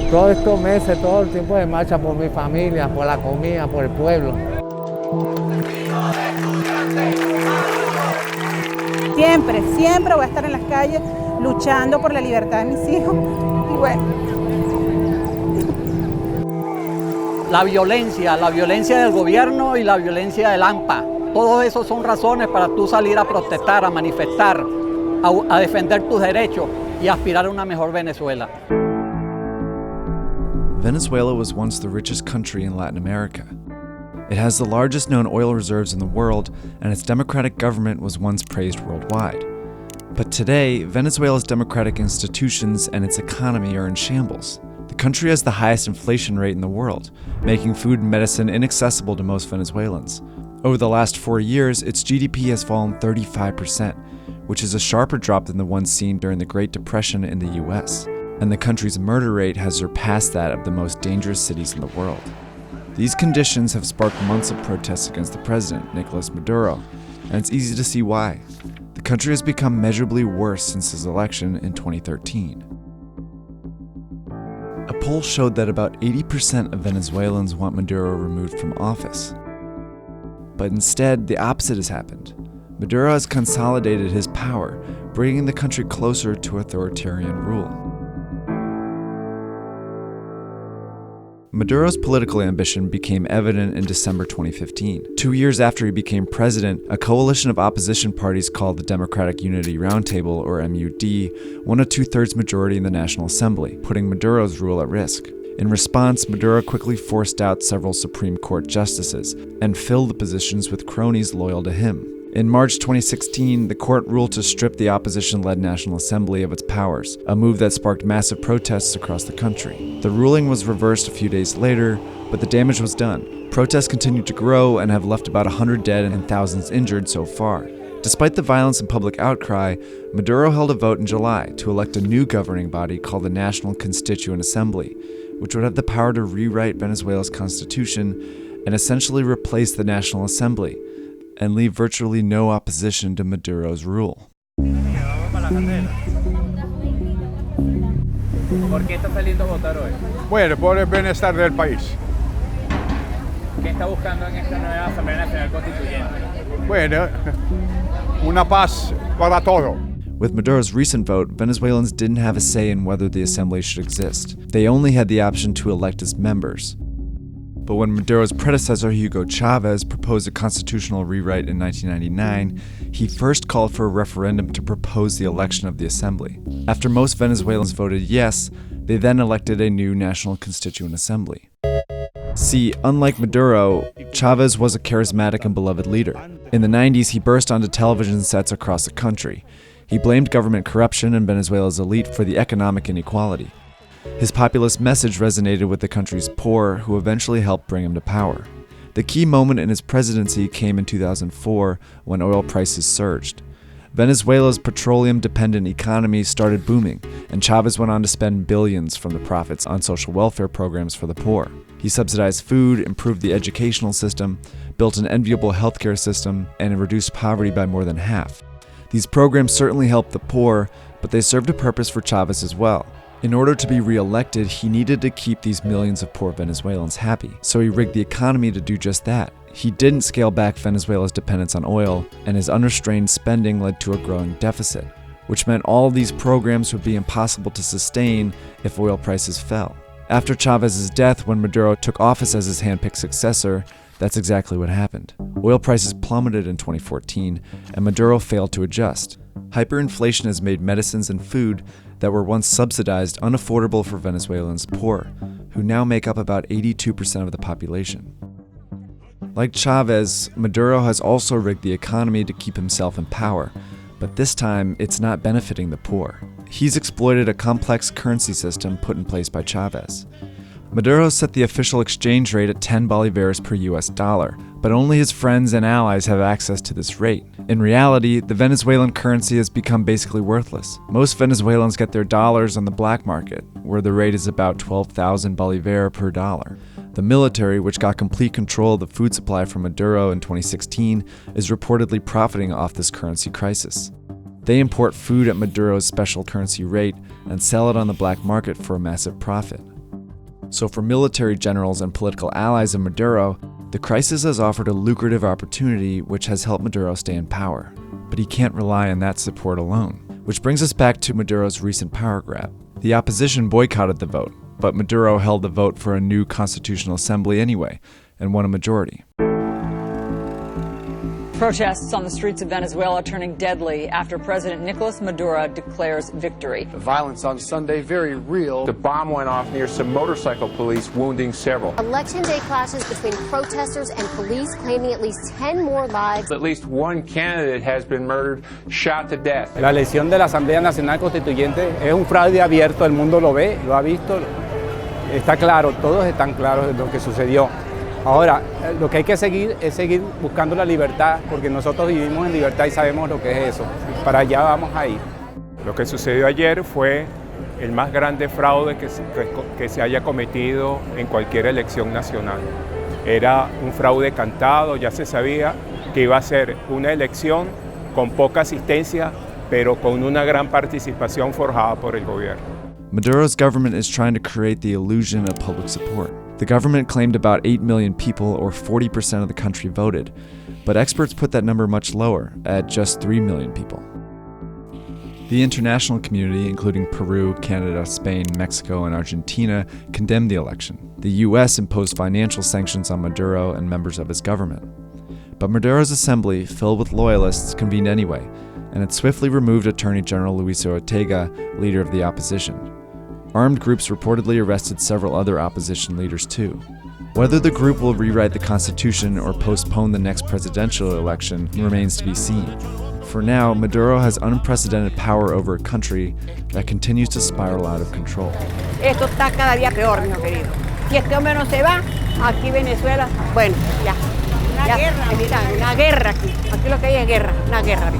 Todos estos meses, todo el tiempo de marcha por mi familia, por la comida, por el pueblo. Siempre voy a estar en las calles luchando por la libertad de mis hijos. Y bueno. La violencia del gobierno y la violencia del AMPA. Todos esos son razones para tú salir a protestar, a manifestar, a defender tus derechos y aspirar a una mejor Venezuela. Venezuela was once the richest country in Latin America. It has the largest known oil reserves in the world, and its democratic government was once praised worldwide. But today, Venezuela's democratic institutions and its economy are in shambles. The country has the highest inflation rate in the world, making food and medicine inaccessible to most Venezuelans. Over the last 4 years, its GDP has fallen 35%, which is a sharper drop than the one seen during the Great Depression in the US. And the country's murder rate has surpassed that of the most dangerous cities in the world. These conditions have sparked months of protests against the president, Nicolas Maduro, and it's easy to see why. The country has become measurably worse since his election in 2013. A poll showed that about 80% of Venezuelans want Maduro removed from office. But instead, the opposite has happened. Maduro has consolidated his power, bringing the country closer to authoritarian rule. Maduro's political ambition became evident in December 2015. 2 years after he became president, a coalition of opposition parties called the Democratic Unity Roundtable, or MUD, won a 2/3 majority in the National Assembly, putting Maduro's rule at risk. In response, Maduro quickly forced out several Supreme Court justices and filled the positions with cronies loyal to him. In March 2016, the court ruled to strip the opposition-led National Assembly of its powers, a move that sparked massive protests across the country. The ruling was reversed a few days later, but the damage was done. Protests continued to grow and have left about 100 dead and thousands injured so far. Despite the violence and public outcry, Maduro held a vote in July to elect a new governing body called the National Constituent Assembly, which would have the power to rewrite Venezuela's constitution and essentially replace the National Assembly, and leave virtually no opposition to Maduro's rule. ¿Por qué está saliendo a votar hoy? Bueno, por el bienestar del país. ¿Qué está buscando en esta nueva Asamblea Nacional Constituyente? Bueno, una paz para todo. With Maduro's recent vote, Venezuelans didn't have a say in whether the assembly should exist. They only had the option to elect its members. But when Maduro's predecessor, Hugo Chavez, proposed a constitutional rewrite in 1999, he first called for a referendum to propose the election of the assembly. After most Venezuelans voted yes, they then elected a new National Constituent Assembly. See, unlike Maduro, Chavez was a charismatic and beloved leader. In the 90s, he burst onto television sets across the country. He blamed government corruption and Venezuela's elite for the economic inequality. His populist message resonated with the country's poor, who eventually helped bring him to power. The key moment in his presidency came in 2004 when oil prices surged. Venezuela's petroleum-dependent economy started booming, and Chavez went on to spend billions from the profits on social welfare programs for the poor. He subsidized food, improved the educational system, built an enviable healthcare system, and reduced poverty by more than half. These programs certainly helped the poor, but they served a purpose for Chavez as well. In order to be re-elected, he needed to keep these millions of poor Venezuelans happy, so he rigged the economy to do just that. He didn't scale back Venezuela's dependence on oil, and his unrestrained spending led to a growing deficit, which meant all these programs would be impossible to sustain if oil prices fell. After Chavez's death, when Maduro took office as his hand-picked successor, that's exactly what happened. Oil prices plummeted in 2014, and Maduro failed to adjust. Hyperinflation has made medicines and food that were once subsidized unaffordable for Venezuelans poor, who now make up about 82% of the population. Like Chavez, Maduro has also rigged the economy to keep himself in power, but this time it's not benefiting the poor. He's exploited a complex currency system put in place by Chavez. Maduro set the official exchange rate at 10 bolívares per US dollar, but only his friends and allies have access to this rate. In reality, the Venezuelan currency has become basically worthless. Most Venezuelans get their dollars on the black market, where the rate is about 12,000 bolívares per dollar. The military, which got complete control of the food supply from Maduro in 2016, is reportedly profiting off this currency crisis. They import food at Maduro's special currency rate and sell it on the black market for a massive profit. So for military generals and political allies of Maduro, the crisis has offered a lucrative opportunity which has helped Maduro stay in power. But he can't rely on that support alone. Which brings us back to Maduro's recent power grab. The opposition boycotted the vote, but Maduro held the vote for a new constitutional assembly anyway, and won a majority. Protests on the streets of Venezuela turning deadly after President Nicolas Maduro declares victory. The violence on Sunday, very real. The bomb went off near some motorcycle police, wounding several. Election day clashes between protesters and police claiming at least 10 more lives. At least one candidate has been murdered, shot to death. La elección de la Asamblea Nacional Constituyente es un fraude abierto, el mundo lo ve, lo ha visto, está claro, todos están claros de lo que sucedió. Ahora, lo que hay que seguir es seguir buscando la libertad, porque nosotros vivimos en libertad y sabemos lo que es eso. Para allá vamos a ir. Lo que sucedió ayer fue el más grande fraude que se haya cometido en cualquier elección nacional. Era un fraude cantado, ya se sabía que iba a ser una elección con poca asistencia, pero con una gran participación forjada por el gobierno. Maduro's government is trying to create the illusion of public support. The government claimed about 8 million people, or 40% of the country, voted, but experts put that number much lower, at just 3 million people. The international community, including Peru, Canada, Spain, Mexico, and Argentina, condemned the election. The US imposed financial sanctions on Maduro and members of his government. But Maduro's assembly, filled with loyalists, convened anyway, and it swiftly removed Attorney General Luis Ortega, leader of the opposition. Armed groups reportedly arrested several other opposition leaders too. Whether the group will rewrite the constitution or postpone the next presidential election remains to be seen. For now, Maduro has unprecedented power over a country that continues to spiral out of control. Esto está cada día peor, mi querido. Si este hombre no se va, aquí Venezuela, bueno, ya. Una guerra aquí. Aquí lo que hay es guerra, una guerra.